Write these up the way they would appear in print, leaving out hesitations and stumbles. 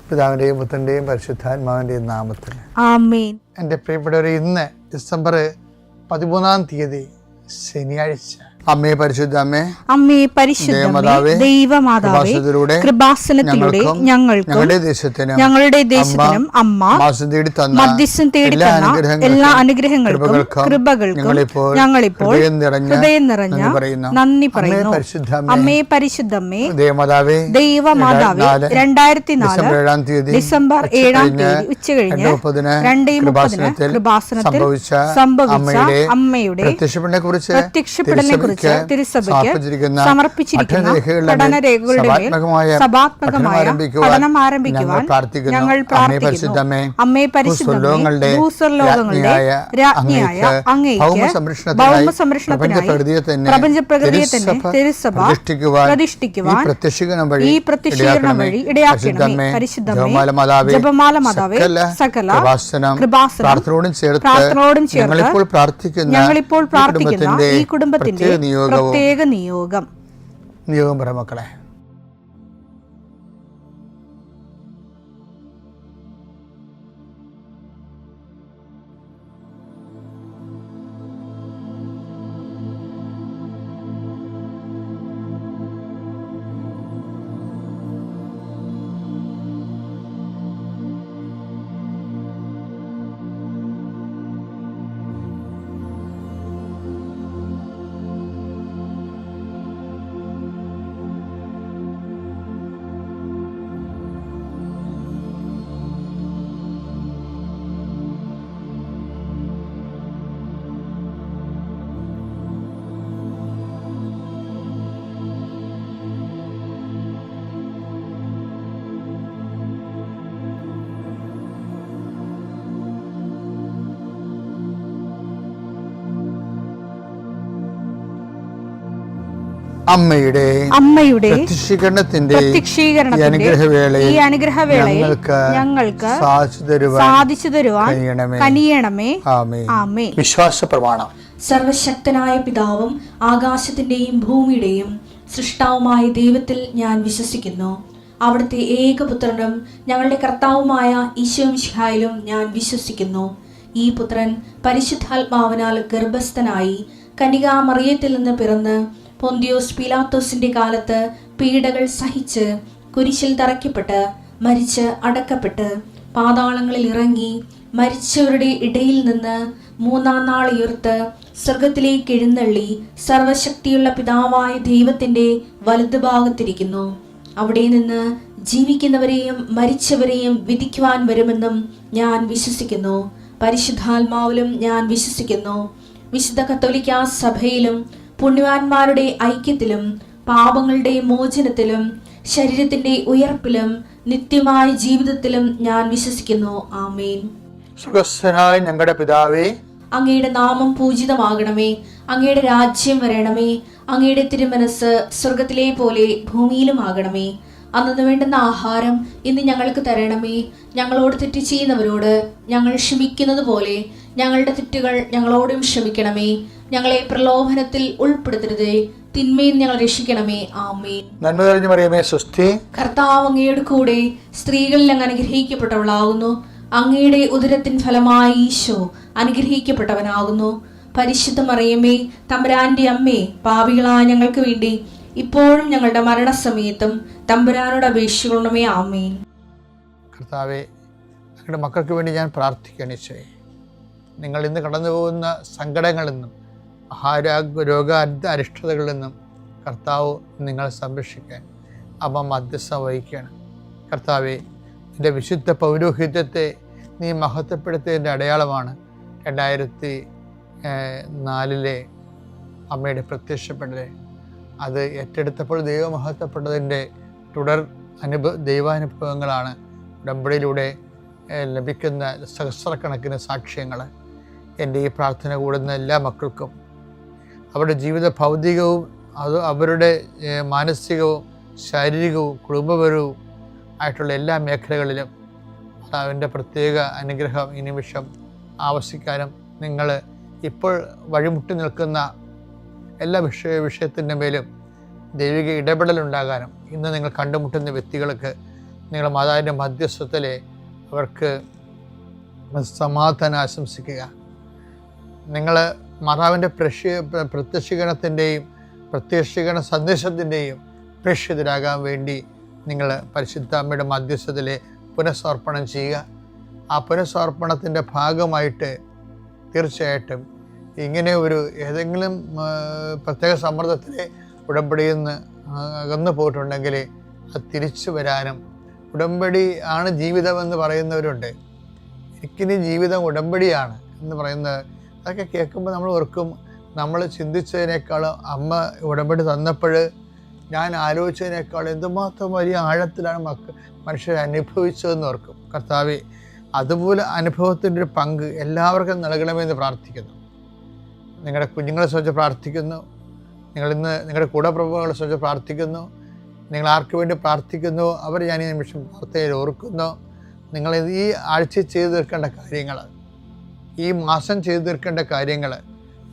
പിതാവിൻ്റെയും പുത്രൻ്റെയും പരിശുദ്ധാത്മാവിൻ്റെയും നാമത്തിൽ ആമേൻ. എൻ്റെ പ്രിയപ്പെട്ടവരെ, ഇന്ന് ഡിസംബർ 13 ശനിയാഴ്ച. അമ്മേ പരിശുദ്ധ അമ്മേ, അമ്മേ പരിശുദ്ധമേ, ദൈവമാതാവേ, കൃപാസനത്തിലൂടെ ഞങ്ങൾക്കും ഞങ്ങളുടെ ദേശത്തിനും അമ്മ മധ്യസ്ഥം തേടി തന്ന എല്ലാ അനുഗ്രഹങ്ങൾക്കും കൃപകൾക്കും ഞങ്ങളിപ്പോൾ ഹൃദയം നിറഞ്ഞ നന്ദി പറയുന്നു. അമ്മേ പരിശുദ്ധമേ, ദൈവമാതാവേ, 2004 ഡിസംബർ 7 ഉച്ചകഴിഞ്ഞ് 2:30 കൃപാസനത്തിൽ സംഭവിച്ച അമ്മയുടെ പ്രത്യക്ഷപ്പെടലിനെ കുറിച്ച് തിരുസഭയ്ക്ക് സമർപ്പിച്ചിരിക്കുന്ന പഠനരേഖകളുടെ മേൽ സഭാത്മകമായ പഠനം ആരംഭിക്കുവാൻ ഞങ്ങൾ പ്രാർത്ഥിക്കുന്നു. അമ്മേ പരിശുദ്ധമേ, ഭൂസ്വർലോകങ്ങളുടെ രാജ്ഞിയായ അങ്ങേയ്ക്ക് ഭൗമസംരക്ഷണത്തിനായി പ്രപഞ്ചപ്രകൃതിയെ തന്നെ തിരുസഭ പ്രതിഷ്ഠിക്കുവാൻ ഈ പ്രത്യക്ഷീകരണം വഴി ഇടയാക്കണമേ. പരിശുദ്ധമേ, ജപമാല മാതാവേ, സകല കൃപാസനം പ്രാർത്ഥനയോടും ചേർത്ത് ഞങ്ങളിപ്പോൾ പ്രാർത്ഥിക്കുന്ന ഈ കുടുംബത്തിന്റെ പ്രത്യേക നിയോഗം പറ മക്കളെ. അമ്മയുടെ പ്രത്യക്ഷീകരണത്തിന്റെ ഈ അനുഗ്രഹവേളയിൽ ഞങ്ങൾക്ക് സാധിച്ചു തരുവാൻ കനിയണമേ. ആമേൻ. വിശ്വാസ പ്രമാണം. സർവശക്തനായ പിതാവും ആകാശത്തിന്റെയും ഭൂമിയുടെയും സൃഷ്ടാവുമായ ദൈവത്തിൽ ഞാൻ വിശ്വസിക്കുന്നു. അവിടുത്തെ ഏകപുത്രനും ഞങ്ങളുടെ കർത്താവുമായ ഈശോമിശിഹായിലും ഞാൻ വിശ്വസിക്കുന്നു. ഈ പുത്രൻ പരിശുദ്ധാത്മാവിനാൽ ഗർഭസ്ഥനായി കന്യകാമറിയത്തിൽ നിന്ന് പിറന്ന് പൊന്തിയോസ് പീലാത്തോസിന്റെ കാലത്ത് പീഡകൾ സഹിച്ച് കുരിശിൽ തറയ്ക്കപ്പെട്ട് മരിച്ച് അടക്കപ്പെട്ട് പാതാളങ്ങളിൽ ഇറങ്ങി മരിച്ചവരുടെ ഇടയിൽ നിന്ന് 3-ാം നാൾ ഉയർത്ത് സ്വർഗത്തിലേക്ക് എഴുന്നള്ളി സർവശക്തിയുള്ള പിതാവായ ദൈവത്തിന്റെ വലതുഭാഗത്തിരിക്കുന്നു. അവിടെ നിന്ന് ജീവിക്കുന്നവരെയും മരിച്ചവരെയും വിധിക്കുവാൻ വരുമെന്നും ഞാൻ വിശ്വസിക്കുന്നു. പരിശുദ്ധാത്മാവിലും ഞാൻ വിശ്വസിക്കുന്നു. വിശുദ്ധ കത്തോലിക്കാ സഭയിലും പുണ്യവാന്മാരുടെ ഐക്യത്തിലും പാപങ്ങളുടെ മോചനത്തിലും ശരീരത്തിന്റെ ഉയർപ്പിലും നിത്യമായ ജീവിതത്തിലും ഞാൻ വിശ്വസിക്കുന്നു. ആമേൻ. സുഖസ്ഥനായ ഞങ്ങളുടെ പിതാവേ, അങ്ങയുടെ നാമം പൂജിതമാകണമേ. അങ്ങയുടെ രാജ്യം വരണമേ. അങ്ങയുടെ തിരുമനസ് സ്വർഗത്തിലെ പോലെ ഭൂമിയിലും ആകണമേ. അന്നു വേണ്ടുന്ന ആഹാരം ഇന്ന് ഞങ്ങൾക്ക് തരണമേ. ഞങ്ങളോട് തെറ്റ് ചെയ്യുന്നവരോട് ഞങ്ങൾ ക്ഷമിക്കുന്നത് പോലെ ഞങ്ങളുടെ തെറ്റുകൾ ഞങ്ങളോടും ക്ഷമിക്കണമേ. ഞങ്ങളെ പ്രലോഭനത്തിൽ ഉൾപ്പെടുത്തരുതേ, തിന്മയിൽ ഞങ്ങൾ രക്ഷിക്കണമേ. ആമേൻ. നന്മ നിറഞ്ഞ മറിയമേ, സ്വസ്തി. കർത്താവ് അങ്ങയുടെ കൂടെ സ്ത്രീകളിൽ അങ്ങ് അനുഗ്രഹിക്കപ്പെട്ടവളാകുന്നു. അങ്ങയുടെ ഉദരത്തിൻ ഫലമായി ഈശോ അനുഗ്രഹിക്കപ്പെട്ടവനാകുന്നു. പരിശുദ്ധ മറിയമേ, തമ്പുരാന്റെ അമ്മേ, പാപികളായ ഞങ്ങൾക്ക് വേണ്ടി ഇപ്പോഴും ഞങ്ങളുടെ മരണസമയത്തും തമ്പുരാനോട് അപേക്ഷിക്കണമേ. ആമേൻ. കർത്താവേ, ഞങ്ങളുടെ മക്കൾക്ക് വേണ്ടി ഞാൻ പ്രാർത്ഥിക്കണേ. നിങ്ങൾ ഇന്ന് കടന്നു പോകുന്ന സങ്കടങ്ങളിൽ നിന്നും രോഗ അരിഷ്ടതകളിൽ നിന്നും കർത്താവ് നിങ്ങളെ സംരക്ഷിക്കാൻ അമ്മ മധ്യസ്ഥം വഹിക്കുകയാണ്. കർത്താവെ, എൻ്റെ വിശുദ്ധ പൗരോഹിത്യത്തെ നീ മഹത്വപ്പെടുത്തിയതിൻ്റെ അടയാളമാണ് 2004 അമ്മയുടെ പ്രത്യക്ഷപ്പെടൽ. അത് ഏറ്റെടുത്തപ്പോൾ ദൈവമഹത്വപ്പെട്ടതിൻ്റെ തുടർ ദൈവാനുഭവങ്ങളാണ് ഉടമ്പടിയിലൂടെ ലഭിക്കുന്ന സഹസ്രക്കണക്കിന് സാക്ഷ്യങ്ങൾ. എൻ്റെ ഈ പ്രാർത്ഥന കൂടുന്ന എല്ലാ മക്കൾക്കും അവരുടെ ജീവിത ഭൗതികവും അവരുടെ മാനസികവും ശാരീരികവും കുടുംബപരവും ആയിട്ടുള്ള എല്ലാ മേഖലകളിലും അവൻ്റെ പ്രത്യേക അനുഗ്രഹം ഈ നിമിഷം ആവശ്യിക്കാനും നിങ്ങൾ ഇപ്പോൾ വഴിമുട്ടി നിൽക്കുന്ന എല്ലാ വിഷയത്തിൻ്റെ മേലും ദൈവിക ഇടപെടലുണ്ടാകാനും ഇന്ന് നിങ്ങൾ കണ്ടുമുട്ടുന്ന വ്യക്തികൾക്ക് നിങ്ങൾ മാതാവിൻ്റെ മധ്യസ്ഥത്തിൽ അവർക്ക് സമാധാനം ആശംസിക്കുക. നിങ്ങൾ മാതാവിൻ്റെ പ്രത്യക്ഷീകരണത്തിൻ്റെയും പ്രത്യക്ഷീകരണ സന്ദേശത്തിൻ്റെയും പ്രേക്ഷിതരാകാൻ വേണ്ടി നിങ്ങൾ പരിശുദ്ധ അമ്മയുടെ മധ്യസ്ഥത്തിൽ പുനഃസമർപ്പണം ചെയ്യുക. ആ പുനഃസമർപ്പണത്തിൻ്റെ ഭാഗമായിട്ട് തീർച്ചയായിട്ടും ഇങ്ങനെ ഒരു ഏതെങ്കിലും പ്രത്യേക സമ്മർദ്ദത്തിലെ ഉടമ്പടിയിൽ നിന്ന് അകന്നു പോയിട്ടുണ്ടെങ്കിൽ അത് തിരിച്ചു വരാനും, ഉടമ്പടി ആണ് ജീവിതമെന്ന് പറയുന്നവരുണ്ട്. എനിക്കിനി ജീവിതം ഉടമ്പടിയാണ് എന്ന് പറയുന്നത്, അതൊക്കെ കേൾക്കുമ്പോൾ നമ്മൾ ഓർക്കും, നമ്മൾ ചിന്തിച്ചതിനേക്കാളും അമ്മ ഉടമ്പടി തന്നപ്പോൾ ഞാൻ ആലോചിച്ചതിനേക്കാൾ എന്തുമാത്രം വലിയ ആഴത്തിലാണ് മനുഷ്യർ അനുഭവിച്ചതെന്ന് ഓർക്കും. കർത്താവേ, അതുപോലെ അനുഭവത്തിൻ്റെ ഒരു പങ്ക് എല്ലാവർക്കും നൽകണമെന്ന് പ്രാർത്ഥിക്കുന്നു. നിങ്ങളുടെ കുഞ്ഞുങ്ങളെ സംബന്ധിച്ച് പ്രാർത്ഥിക്കുന്നു. നിങ്ങളിന്ന് നിങ്ങളുടെ കൂടപ്രഭുക്കളെ സംബന്ധിച്ച് പ്രാർത്ഥിക്കുന്നു. നിങ്ങൾ ആർക്ക് വേണ്ടി പ്രാർത്ഥിക്കുന്നു അവർ ഞാൻ ഈ നിമിഷം പ്രാർത്ഥനയിൽ ഓർക്കുന്നു. നിങ്ങൾ ഈ ആഴ്ച ചെയ്തു തീർക്കേണ്ട കാര്യങ്ങൾ, ഈ മാസം ചെയ്തു തീർക്കേണ്ട കാര്യങ്ങൾ,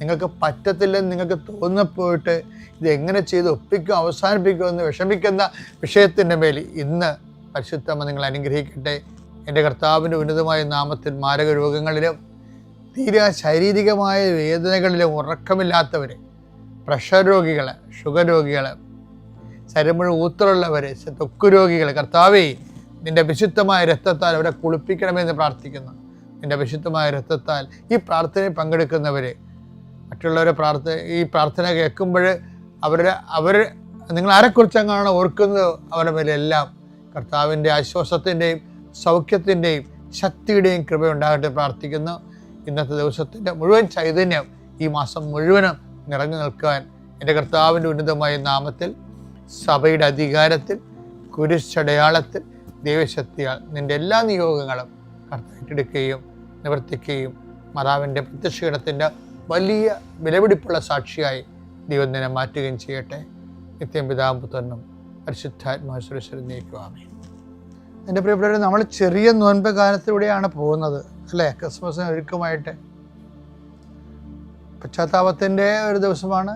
നിങ്ങൾക്ക് പറ്റത്തില്ലെന്ന് നിങ്ങൾക്ക് തോന്നിപ്പോയിട്ട് ഇതെങ്ങനെ ചെയ്ത് ഒപ്പിക്കും അവസാനിപ്പിക്കുമെന്ന് വിഷമിക്കുന്ന വിഷയത്തിൻ്റെ മേൽ ഇന്ന് പരിശുദ്ധമ്മ നിങ്ങൾ അനുഗ്രഹിക്കട്ടെ. എൻ്റെ കർത്താവിൻ്റെ ഉന്നതമായ നാമത്തിൽ മാരക രോഗങ്ങളിലും തീരെ ശാരീരികമായ വേദനകളിലും ഉറക്കമില്ലാത്തവർ, പ്രഷർ രോഗികൾ, ഷുഗർ രോഗികൾ, ശരീരം മുഴുവൻ ഊത്തറുള്ളവർ, ത്വക്ക് രോഗികൾ, കർത്താവേ നിൻ്റെ വിശുദ്ധമായ രക്തത്താൽ അവരെ കുളിപ്പിക്കണമെന്ന് പ്രാർത്ഥിക്കുന്നു. നിൻ്റെ വിശുദ്ധമായ രക്തത്താൽ ഈ പ്രാർത്ഥനയിൽ പങ്കെടുക്കുന്നവർ, മറ്റുള്ളവരെ ഈ പ്രാർത്ഥന കേൾക്കുമ്പോൾ അവർ നിങ്ങൾ ആരെക്കുറിച്ചെങ്ങാണ് ഓർക്കുന്നത് അവരുടെ മേലെല്ലാം കർത്താവിൻ്റെ ആശ്വാസത്തിൻ്റെയും സൗഖ്യത്തിൻ്റെയും ശക്തിയുടെയും കൃപയുണ്ടാകട്ടെ പ്രാർത്ഥിക്കുന്നു. ഇന്നത്തെ ദിവസത്തിൻ്റെ മുഴുവൻ ചൈതന്യം ഈ മാസം മുഴുവനും നിറഞ്ഞു നിൽക്കാൻ എൻ്റെ കർത്താവിൻ്റെ ഉന്നതമായ നാമത്തിൽ, സഭയുടെ അധികാരത്തിൽ, കുരിശടയാളത്തിൽ, ദൈവശക്തിയാൽ നിൻ്റെ എല്ലാ നിയോഗങ്ങളും കർത്താവിട്ടെടുക്കുകയും നിവർത്തിക്കുകയും മാതാവിൻ്റെ പ്രത്യക്ഷീകരണത്തിൻ്റെ വലിയ വിലപിടിപ്പുള്ള സാക്ഷിയായി ദൈവം നിന്നെ മാറ്റുകയും ചെയ്യട്ടെ. നിത്യം പിതാവും പുത്രനും പരിശുദ്ധാത്മാശ്വരശ്വരം നീക്കുവാമേ. എൻ്റെ പ്രിയപ്പെട്ടവരെ, നമ്മൾ ചെറിയ നോൻപ് കാലത്തിലൂടെയാണ് പോകുന്നത് അല്ലേ? ക്രിസ്മസിന് ഒരുക്കമായിട്ട് പശ്ചാത്താപത്തിൻ്റെ ഒരു ദിവസമാണ്,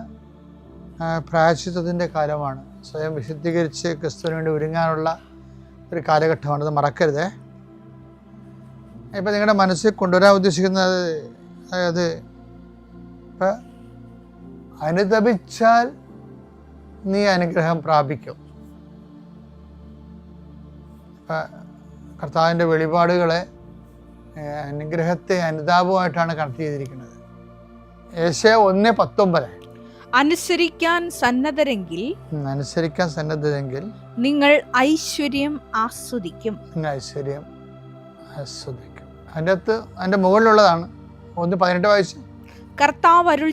പ്രായശ്ചിത്തത്തിൻ്റെ കാലമാണ്, സ്വയം വിശുദ്ധീകരിച്ച് ക്രിസ്തുവിന് വേണ്ടി ഒരുങ്ങാനുള്ള ഒരു കാലഘട്ടമാണ്. അത് മറക്കരുതേ. ഇപ്പം നിങ്ങളുടെ മനസ്സിൽ കൊണ്ടുവരാൻ ഉദ്ദേശിക്കുന്നത്, അതായത് ഇപ്പം അനുതപിച്ചാൽ നീ അനുഗ്രഹം പ്രാപിക്കും. ഇപ്പം കർത്താവിൻ്റെ വെളിപാടുകളെ അനുഗ്രഹത്തെ അനുതാപമായിട്ടാണ് കണക്ട് ചെയ്തിരിക്കുന്നത്. യേശയ്യാ 1:19 അനുസരിക്കാൻ സന്നദ്ധരെങ്കിൽ നിങ്ങൾ ഐശ്വര്യം ആസ്വദിക്കും. അതിൻ്റെ മുകളിലുള്ളതാണ് 1:18 വായിച്ചു. കർത്താവ് അരുൾ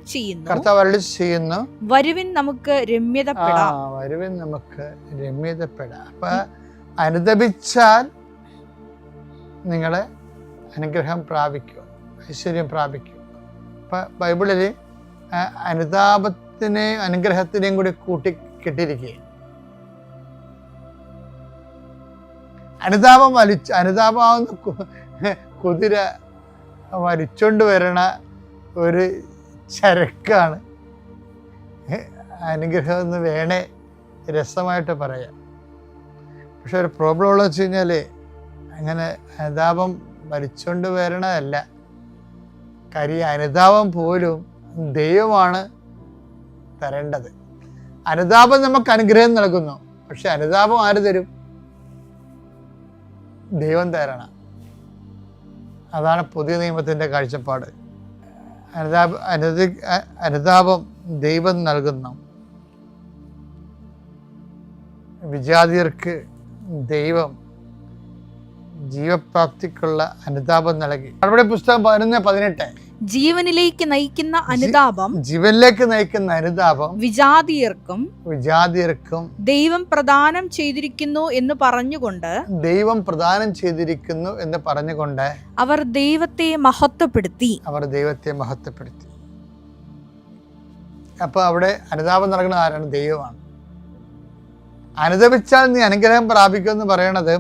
ചെയ്യുന്നു, വരുവിൻ നമുക്ക് രമ്യതപ്പെടാം. അപ്പൊ അനുതപിച്ചാൽ നിങ്ങളെ അനുഗ്രഹം പ്രാപിക്കും, ഐശ്വര്യം പ്രാപിക്കും. അപ്പൊ ബൈബിളില് അനുതാപത്തിനെയും അനുഗ്രഹത്തിനെയും കൂടി കൂട്ടിക്കെട്ടിരിക്കുകയും, അനുതാപമാവുന്ന കുതിര വലിച്ചോണ്ട് വരണ ഒരു ചരക്കാണ് അനുഗ്രഹം എന്ന് വേണേ രസമായിട്ട് പറയാം. പക്ഷെ ഒരു പ്രോബ്ലം ഉള്ളത് വെച്ച് കഴിഞ്ഞാൽ അങ്ങനെ അനുതാപം വലിച്ചോണ്ട് വരണതല്ല. കാര്യം അനുതാപം പോലും ദൈവമാണ് തരേണ്ടത്. അനുതാപം നമുക്ക് അനുഗ്രഹം നൽകുന്നു, പക്ഷെ അനുതാപം ആര് തരും? ദൈവം തരണം. അതാണ് പുതിയ നിയമത്തിൻ്റെ കാഴ്ചപ്പാട്. അനുതാപം ദൈവം നൽകുന്നു. വിജാതിയർക്ക് ദൈവം ജീവപ്രാപ്തിക്കുള്ള അനുതാപം നൽകി. അവിടെ പുസ്തകം 11:18 ജീവനിലേക്ക് നയിക്കുന്ന അനുതാപം വിജാതിയർക്കും ദൈവം പ്രദാനം ചെയ്തിരിക്കുന്നു എന്ന് പറഞ്ഞുകൊണ്ട് അവർ ദൈവത്തെ മഹത്വപ്പെടുത്തി. അപ്പൊ അവിടെ അനുതാപം നൽകുന്ന ആരാണ്? ദൈവമാണ്. അനുതപിച്ചാൽ നീ അനുഗ്രഹം പ്രാപിക്കുമെന്ന് പറയണത്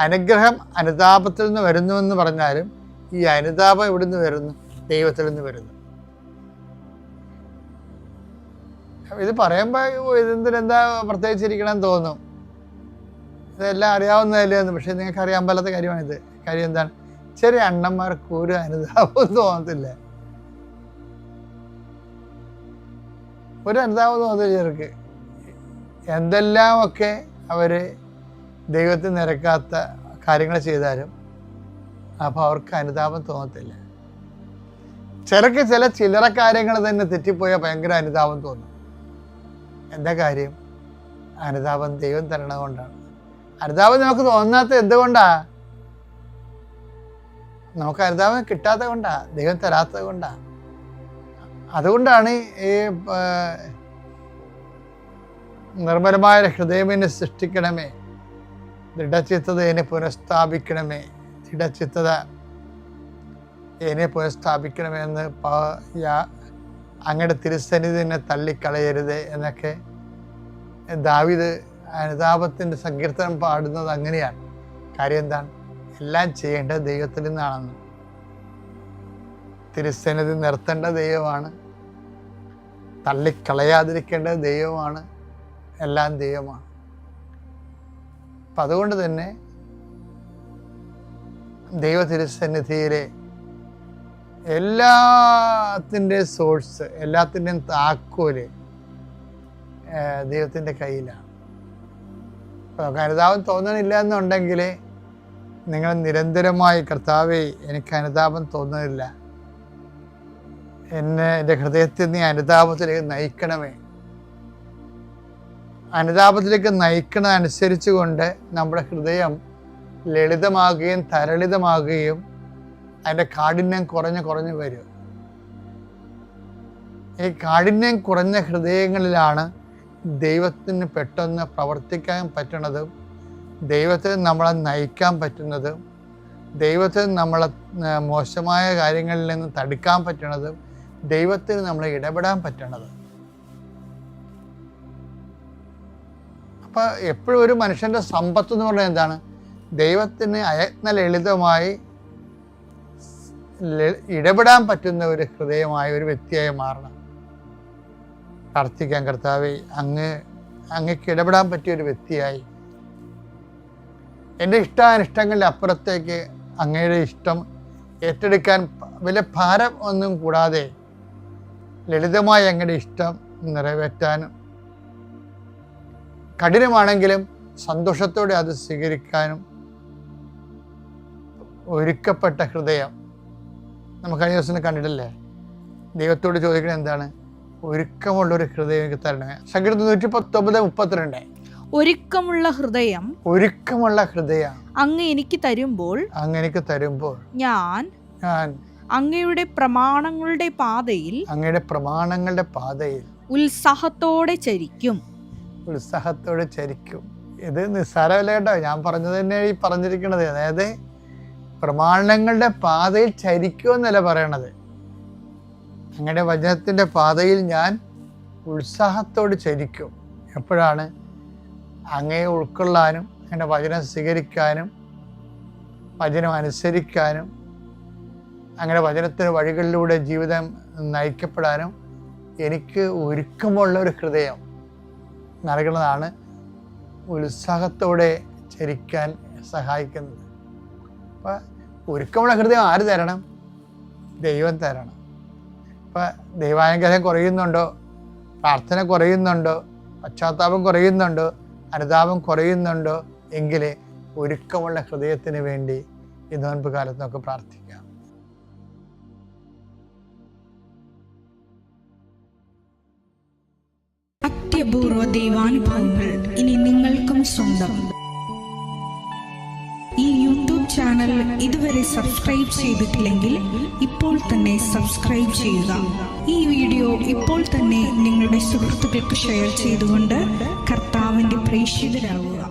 അനുഗ്രഹം അനുതാപത്തിൽ നിന്ന് വരുന്നുവെന്ന് പറഞ്ഞാലും ഈ അനുതാപം എവിടെ നിന്ന് വരുന്നു? ദൈവത്തിൽ നിന്ന് വരുന്നു. ഇത് പറയുമ്പോൾ ഇതെന്തിനെന്താ പ്രത്യേകിച്ചിരിക്കണമെന്ന് തോന്നും, ഇതെല്ലാം അറിയാവുന്നതല്ലേ എന്ന്. പക്ഷെ നിങ്ങൾക്ക് അറിയാൻ പാലാത്ത കാര്യമാണിത്. കാര്യം എന്താണ്? ചെറിയ അണ്ണന്മാർക്ക് ഒരു അനുതാപവും തോന്നത്തില്ല, ഒരു അനുതാപം തോന്നത്തില്ല ചെറുക്ക്. എന്തെല്ലാമൊക്കെ അവർ ദൈവത്തിൽ നിരക്കാത്ത കാര്യങ്ങൾ ചെയ്താലും അപ്പോൾ അവർക്ക് അനുതാപം തോന്നത്തില്ല. ചിലക്ക് ചില ചില്ലറ കാര്യങ്ങൾ തന്നെ തെറ്റിപ്പോയാൽ ഭയങ്കര അനുതാപം തോന്നും. എന്താ കാര്യം? അനുതാപം ദൈവം തരണത് കൊണ്ടാണ്. അനുതാപം നമുക്ക് തോന്നാത്ത എന്തുകൊണ്ടാ? നമുക്ക് അനുതാപം കിട്ടാത്ത കൊണ്ടാ, ദൈവം തരാത്തത് കൊണ്ടാ. അതുകൊണ്ടാണ് ഈ നിർമ്മലമായ ഹൃദയമെന്നെ സൃഷ്ടിക്കണമേ, ദൃഢചിത്തത എന്നെ പുനഃസ്ഥാപിക്കണമേ, ദൃഢചിത്തത എന്നെ പുനഃസ്ഥാപിക്കണമേ എന്ന് അങ്ങയുടെ തിരുസന്നിധി എന്നെ തള്ളിക്കളയരുത് എന്നൊക്കെ ദാവീദ് അനുതാപത്തിൻ്റെ സങ്കീർത്തനം പാടുന്നത് അങ്ങനെയാണ്. കാര്യം എന്താണ്? എല്ലാം ചെയ്യേണ്ടത് ദൈവത്തിൽ നിന്നാണെന്ന്. തിരുസന്നിധി നിർത്തേണ്ട ദൈവമാണ്, തള്ളിക്കളയാതിരിക്കേണ്ടത് ദൈവമാണ്, എല്ലാം ദൈവമാണ്. അപ്പം അതുകൊണ്ട് തന്നെ ദൈവ തിരുസന്നിധിയിലെ എല്ലാത്തിൻ്റെയും സോഴ്സ്, എല്ലാത്തിൻ്റെയും താക്കോല് ദൈവത്തിൻ്റെ കയ്യിലാണ്. അപ്പോൾ നമുക്ക് അനുതാപം തോന്നണില്ല എന്നുണ്ടെങ്കിൽ നിങ്ങൾ നിരന്തരമായി കർത്താവേ എനിക്ക് അനുതാപം തോന്നുന്നില്ല, എൻ്റെ ഹൃദയത്തിൽ നീ അനുതാപത്തിലേക്ക് നയിക്കണമേ. അനുതാപത്തിലേക്ക് നയിക്കണതനുസരിച്ച് കൊണ്ട് നമ്മുടെ ഹൃദയം ലളിതമാകുകയും തരളിതമാകുകയും അതിൻ്റെ കാഠിന്യം കുറഞ്ഞു വരും. ഈ കാഠിന്യം കുറഞ്ഞ ഹൃദയങ്ങളിലാണ് ദൈവത്തിന് പെട്ടെന്ന് പ്രവർത്തിക്കാൻ പറ്റുന്നതും, ദൈവത്തിന് നമ്മളെ നയിക്കാൻ പറ്റുന്നതും, ദൈവത്തിന് നമ്മളെ മോശമായ കാര്യങ്ങളിൽ നിന്ന് തടുക്കാൻ പറ്റുന്നതും, ദൈവത്തിന് നമ്മളെ ഇടപെടാൻ പറ്റണത്. അപ്പം എപ്പോഴും ഒരു മനുഷ്യൻ്റെ സമ്പത്ത് എന്ന് പറഞ്ഞാൽ എന്താണ്? ദൈവത്തിന് അയത്ന ലളിതമായി ഇടപെടാൻ പറ്റുന്ന ഒരു ഹൃദയമായ ഒരു വ്യക്തിയായി മാറണം. പ്രാർത്ഥിക്കാൻ, കർത്താവേ അങ്ങക്ക് ഇടപെടാൻ പറ്റിയൊരു വ്യക്തിയായി, എൻ്റെ ഇഷ്ടാനിഷ്ടങ്ങളുടെ അപ്പുറത്തേക്ക് അങ്ങയുടെ ഇഷ്ടം ഏറ്റെടുക്കാൻ വലിയ ഭാരം ഒന്നും കൂടാതെ ലളിതമായി അങ്ങയുടെ ഇഷ്ടം നിറവേറ്റാനും, കഠിനമാണെങ്കിലും സന്തോഷത്തോടെ അത് സ്വീകരിക്കാനും ഒരുക്കപ്പെട്ട ഹൃദയം. നമുക്ക് കഴിഞ്ഞ ദിവസം കണ്ടിട്ടില്ലേ? ദൈവത്തോട് ചോദിക്കണത് എന്താണ്? ഒരുക്കമുള്ളൊരു ഹൃദയം എനിക്ക് തരണമേ. സങ്കീർത്തനം 119:32. ഒരുക്കമുള്ള ഹൃദയം, ഒരുക്കമുള്ള ഹൃദയം അങ്ങ് എനിക്ക് തരുമ്പോൾ ഞാൻ അങ്ങയുടെ പ്രമാണങ്ങളുടെ പാതയിൽ ഉത്സാഹത്തോടെ ചരിക്കും. ഇത് നിസ്സാരമല്ല കേട്ടോ, ഞാൻ പറഞ്ഞത് തന്നെ ഈ പറഞ്ഞിരിക്കണത്. അതായത് പ്രമാണങ്ങളുടെ പാതയിൽ ചരിക്കുമെന്നല്ല പറയണത്. അങ്ങയുടെ വചനത്തിൻ്റെ പാതയിൽ ഞാൻ ഉത്സാഹത്തോട് ചരിക്കും. എപ്പോഴാണ്? അങ്ങയെ ഉൾക്കൊള്ളാനും, അങ്ങയുടെ വചനം സ്വീകരിക്കാനും, വചനം അനുസരിക്കാനും, അങ്ങനെ വചനത്തിന് വഴികളിലൂടെ ജീവിതം നയിക്കപ്പെടാനും എനിക്ക് ഒരുക്കമുള്ള ഒരു ഹൃദയം നൽകുന്നതാണ് ഉത്സാഹത്തോടെ ചരിക്കാൻ സഹായിക്കുന്നത്. അപ്പം ഒരുക്കമുള്ള ഹൃദയം ആര് തരണം? ദൈവം തരണം. അപ്പം ദൈവാനുഗ്രഹം കുറയുന്നുണ്ടോ? പ്രാർത്ഥന കുറയുന്നുണ്ടോ? പശ്ചാത്താപം കുറയുന്നുണ്ടോ? അനുതാപം കുറയുന്നുണ്ടോ? എങ്കിൽ ഒരുക്കമുള്ള ഹൃദയത്തിന് വേണ്ടി ഈ നോൻപ് കാലത്ത് നമുക്ക് പ്രാർത്ഥിക്കാം. അത്യപൂർവ ദൈവാനുഭവങ്ങൾ ഇനി നിങ്ങൾക്കും സ്വന്തം. ഈ യൂട്യൂബ് ചാനൽ ഇതുവരെ സബ്സ്ക്രൈബ് ചെയ്തിട്ടില്ലെങ്കിൽ ഇപ്പോൾ തന്നെ സബ്സ്ക്രൈബ് ചെയ്യുക. ഈ വീഡിയോ ഇപ്പോൾ തന്നെ നിങ്ങളുടെ സുഹൃത്തുക്കൾക്ക് ഷെയർ ചെയ്തുകൊണ്ട് കർത്താവിൻ്റെ പ്രേക്ഷിതരാകുക.